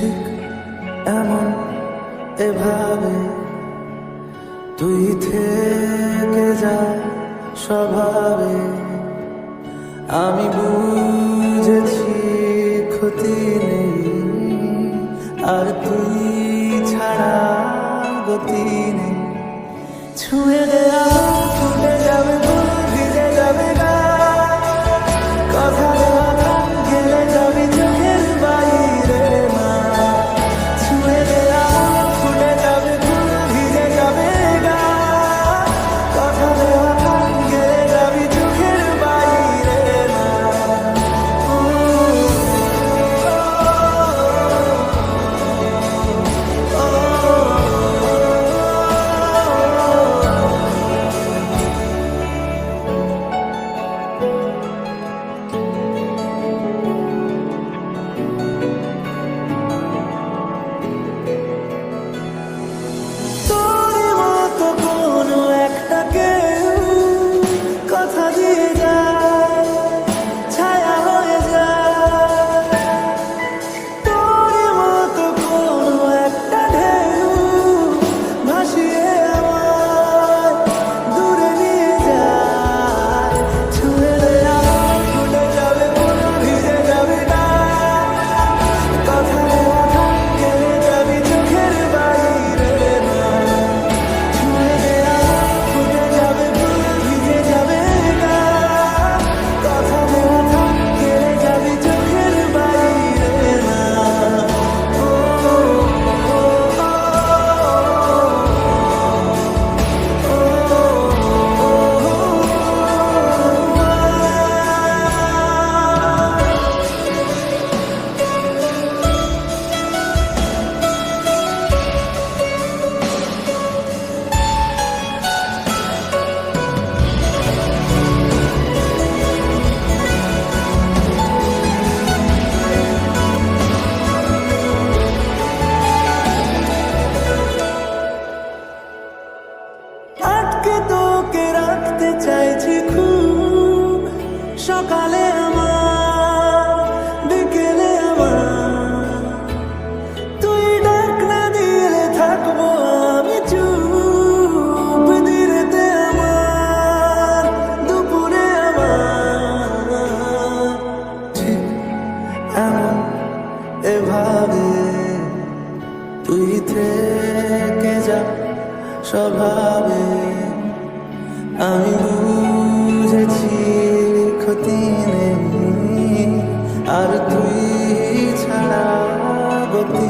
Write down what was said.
ঠিক এমন এভাবে তুই থেকে যা স্বভাবে। আমি বুঝেছি ক্ষতি নেই, আর তুই ছাড়া গতি নেই। ছুঁয়ে দেয়া ফুটে যাবে ফুল, ভিজে যাবে গা, কথা দেওয়া গান গেলে যাবি চোখের বাইরে না। ছুঁয়ে দেয়া ফুটে যাবে ফুল, ভিজে যাবে গা, কথা দেওয়া গান গেলে যাবি চোখের বাইরে না। তোর মতো কোনো একটা কেউ কথা দিয়ে যায়, ছায়া হয়ে যায়। তোর মতো কোনো একটা ঢেউ ভাসিয়ে আমায় দূরে নিয়ে যায়। ছুঁয়ে দেয়া ফুটে যাবে ফুল, ভিজে যাবে না, কথা দেওয়া গান গেলে যাবি চোখের বাইরে না। ছুঁয়ে দেয়া ফুটে যাবে ফুল, ভিজে যাবে না, কথা দেওয়া গান গেলে যাবি চোখের বাইরে না। আটকে তোকে রাখতে চাইছি খুব, সকালে আমার, বিকেলে আমার। তুই ডাক না দিলে থাকবো আমি চুপ, দিনেতে আমার, দুপুরে আমার। ঠিক এমন এভাবে তুই থেকে যা স্বভাবে। আমি বুঝেছি ক্ষতি নেই, আর তুই ছাড়া গতি